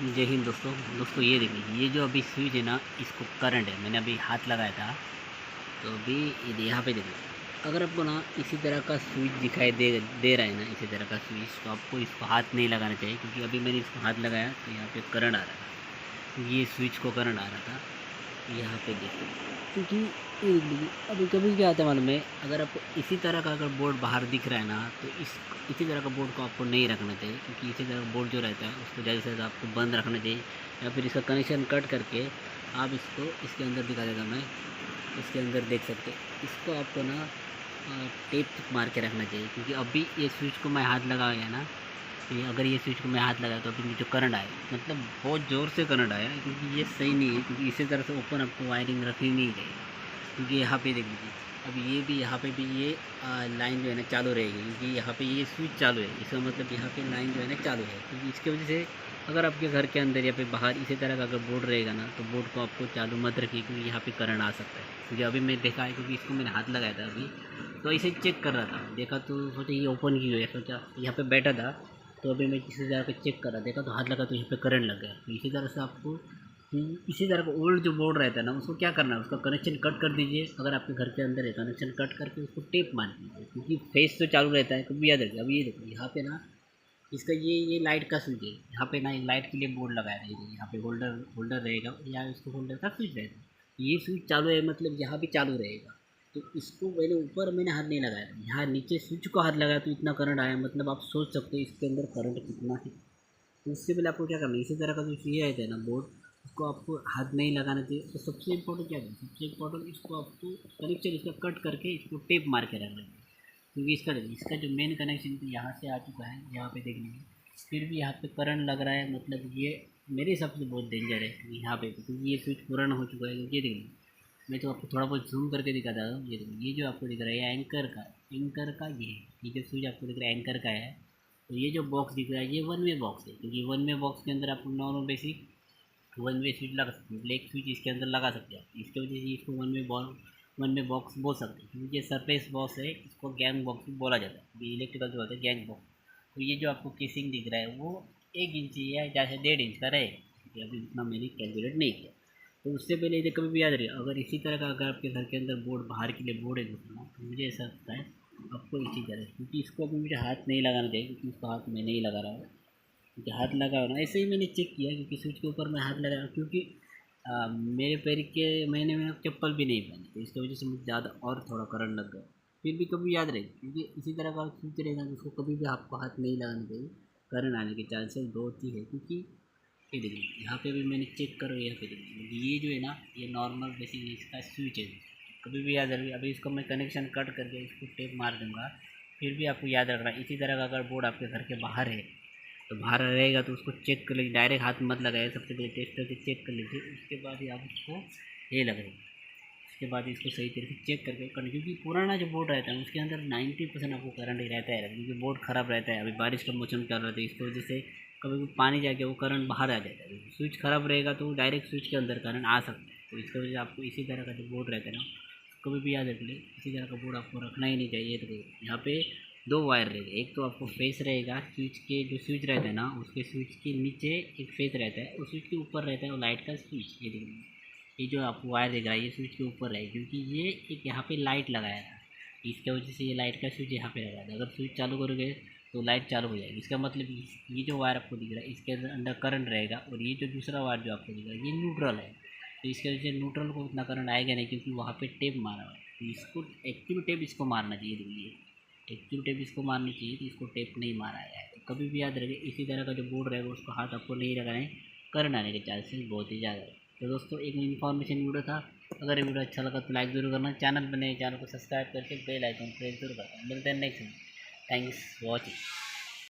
जय हिंद दोस्तों ये देखिए, ये जो अभी स्विच है ना, इसको करंट है। मैंने अभी हाथ लगाया था, तो अभी ये यहाँ पे देखिए, अगर आपको ना इसी तरह का स्विच दिखाई दे दे रहा है ना, इसी तरह का स्विच, तो आपको इसको हाथ नहीं लगाना चाहिए, क्योंकि अभी मैंने इसको हाथ लगाया तो यहाँ पे करंट आ रहा था। ये स्विच को करंट आ रहा था यहाँ पे देखिए, क्योंकि ये देखिए, अभी कभी क्या आता है मालूम है, अगर आपको इसी तरह का अगर बोर्ड बाहर दिख रहा है ना, तो इसी तरह का बोर्ड को आपको नहीं रखना चाहिए, क्योंकि इसी तरह का बोर्ड जो रहता है उसको ज़्यादा से ज़्यादा आपको बंद रखना चाहिए, या फिर इसका कनेक्शन कट करके आप इसको इसके अंदर दिखा देगा मैं, इसके अंदर देख सकते, इसको आपको ना टेप मार के रखना चाहिए, क्योंकि अभी ये स्विच को मैं हाथ लगाया ना, तो अगर ये स्विच को मैं हाथ लगाया तो अभी मुझे करंट आया, मतलब बहुत ज़ोर से करंट आया, क्योंकि ये सही नहीं है, क्योंकि इसी तरह से ओपन आपको वायरिंग रखनी नहीं चाहिए। क्योंकि यहाँ पे देख लीजिए, अब ये भी यहाँ पे भी ये लाइन जो है ना चालू रहेगी, क्योंकि यहाँ पे ये स्विच चालू है, इसका मतलब यहाँ पे लाइन जो है ना चालू है, क्योंकि इसके वजह से अगर आपके घर के अंदर या फिर बाहर इसी तरह का अगर बोर्ड रहेगा ना, तो बोर्ड को आपको चालू मत रखिए, क्योंकि यहाँ पे करंट आ सकता है। क्योंकि अभी मैं देखा है, क्योंकि इसको मैंने हाथ लगाया था अभी, तो इसे चेक कर रहा था, देखा तो सोचा ये ओपन की हुई है, सोचा यहाँ पे बैठा था, तो अभी मैं किसी तरह का चेक कर रहा, देखा तो हाथ लगा तो यहाँ पे करंट लग गया। तो इसी तरह से आपको इसी तरह का ओल्ड जो बोर्ड रहता है ना, उसको क्या करना है, उसका कनेक्शन कट कर दीजिए। अगर आपके घर के अंदर है, कनेक्शन कट करके उसको टेप मार दीजिए, क्योंकि फेस तो चालू रहता है, कभी याद रखिए। अब ये देखो यहाँ पे ना, इसका ये लाइट का स्विच है, यहाँ पे ना एक लाइट के लिए बोर्ड लगाया है, यहाँ पे होल्डर होल्डर रहेगा, या इसको होल्डर का स्विच रहेगा, ये स्विच चालू है, मतलब यहाँ भी चालू रहेगा। तो इसको मैंने ऊपर मैंने हाथ नहीं लगाया था, यहाँ नीचे स्विच को हाथ लगाया तो इतना करंट आया, मतलब आप सोच सकते हो इसके अंदर करंट कितना है। तो उससे पहले आपको क्या करना है, इसी तरह का जो ये रहता है ना बोर्ड, उसको आपको हाथ नहीं लगाना चाहिए। तो सबसे इम्पोर्टेंट क्या है, सबसे इम्पोर्टेंट इसको आपको कनेक्शन इसका कट करके इसको टेप मार के रखना चाहिए, क्योंकि इसका जो मेन कनेक्शन तो यहाँ से आ चुका है, यहाँ पे देख लीजिए, फिर भी यहाँ पे करंट लग रहा है, मतलब ये मेरे हिसाब से बहुत डेंजर है, क्योंकि यहाँ पे क्योंकि ये स्विच पुराना हो चुका है। ये देख लीजिए, मैं तो आपको थोड़ा बहुत जूम करके दिखाता हूँ। ये देखिए, ये जो आपको दिख रहा है, ये एंकर का ये जो स्विच आपको दिख रहा है एंकर का है। तो ये जो बॉक्स दिख रहा है, ये वन वे बॉक्स है, क्योंकि वन वे बॉक्स के अंदर आप normal basic one way switch लगा सकते हैं, ब्लैक स्विच इसके अंदर लगा सकते हैं। इसके वजह से इसको वन वे बॉक्स बोल सकते हैं, क्योंकि ये सरफेस बॉक्स है, इसको गैंग बॉक्स भी बोला जाता है, ये इलेक्ट्रिकल जो होता है गैंग बॉक्स। तो ये जो आपको केसिंग दिख रहा है वो 1 इंची या जैसे 1.5 इंच का रहेगा, ये अभी इतना मैंने कैलकुलेट नहीं किया। तो उससे पहले ये कभी भी याद रहे, अगर इसी तरह का अगर आपके घर के अंदर बोर्ड बाहर के लिए बोर्ड है दूसरा, तो मुझे ऐसा लगता है आपको इसी तरह, क्योंकि इसको अभी मुझे हाथ नहीं लगाना चाहिए, क्योंकि इसको हाथ में नहीं लगा रहा हूँ, क्योंकि हाथ लगा हो ना, ऐसे ही मैंने चेक किया, क्योंकि स्विच के ऊपर मैं हाथ लगाया, क्योंकि मेरे पैर के महीने में चप्पल भी नहीं पहनी, तो इसकी वजह से मुझे ज़्यादा और थोड़ा करंट लग गया। फिर भी कभी याद रहे, क्योंकि इसी तरह का स्विच रहेगा तो उसको कभी भी आपको हाथ नहीं लगाना चाहिए, करंट आने के चांसेस बहुत ही है। क्योंकि ये देखिए, यहाँ पे भी मैंने चेक करो, यहाँ पे देखिए, ये जो है ना, ये नॉर्मल बेसिक इसका स्विच है, कभी भी याद रखिए। अभी इसको मैं कनेक्शन कट करके इसको टेप मार दूंगा, फिर भी आपको याद रखना, इसी तरह का अगर बोर्ड आपके घर के बाहर है, तो बाहर रहेगा तो उसको चेक कर लीजिए, डायरेक्ट हाथ मत लगाइए, सबसे पहले टेस्ट करके चेक कर लीजिए, उसके बाद ही आप उसको ये लगाइए। उसके बाद इसको सही तरीके से चेक करके करना, क्योंकि पुराना जो बोर्ड रहता है उसके अंदर 90% आपको करंट ही रहता है, क्योंकि बोर्ड ख़राब रहता है। अभी बारिश का मौसम चल रहा था, इसकी वजह से कभी भी पानी जाके वो करंट बाहर आ जाता है, स्विच ख़राब रहेगा तो डायरेक्ट स्विच के अंदर करंट आ सकता है। तो इसकी वजह से आपको इसी तरह का जो बोर्ड रहता है ना, कभी भी याद रख ले, इसी तरह का बोर्ड आपको रखना ही नहीं चाहिए। तो यहाँ पे 2 वायर रहेगा, एक तो आपको फेस रहेगा, स्विच के जो स्विच रहता है ना, उसके स्विच के नीचे एक फेस रहता है, उस स्विच के ऊपर रहता है वो लाइट का स्विच। ये देखिए, ये जो आपको वायर दिख रहा है ये स्विच के ऊपर है, क्योंकि ये एक यहाँ पे लाइट लगाया था, इसके वजह से ये लाइट का स्विच यहाँ पे लगाया था। अगर स्विच चालू करोगे तो लाइट चालू हो जाएगी, इसका मतलब ये जो वायर आपको दिख रहा है इसके अंदर करंट रहेगा, और ये जो दूसरा वायर जो आपको दिख रहा है ये न्यूट्रल है, तो इसके वजह से न्यूट्रल को उतना करंट आएगा नहीं, क्योंकि वहाँ पे टेप मारा हुआ है। तो इसको एक्टिव टेप इसको मारना चाहिए, देखिए एक्टिव टेप इसको मारनी चाहिए, तो इसको टेप नहीं मारा है। तो कभी भी याद रखें, इसी तरह का जो बोर्ड रहेगा उसको हाथ आपको नहीं लगाना है, करंट आने के चांसेस बहुत ही ज़्यादा है। तो दोस्तों, एक इन्फॉर्मेशन वीडियो था, अगर ये वीडियो अच्छा लगा तो लाइक ज़रूर करना, चैनल बने चैनल को सब्सक्राइब करके बेल आइकन प्रेस जरूर करना। मिलते हैं नेक्स्ट में। Thanks for watching.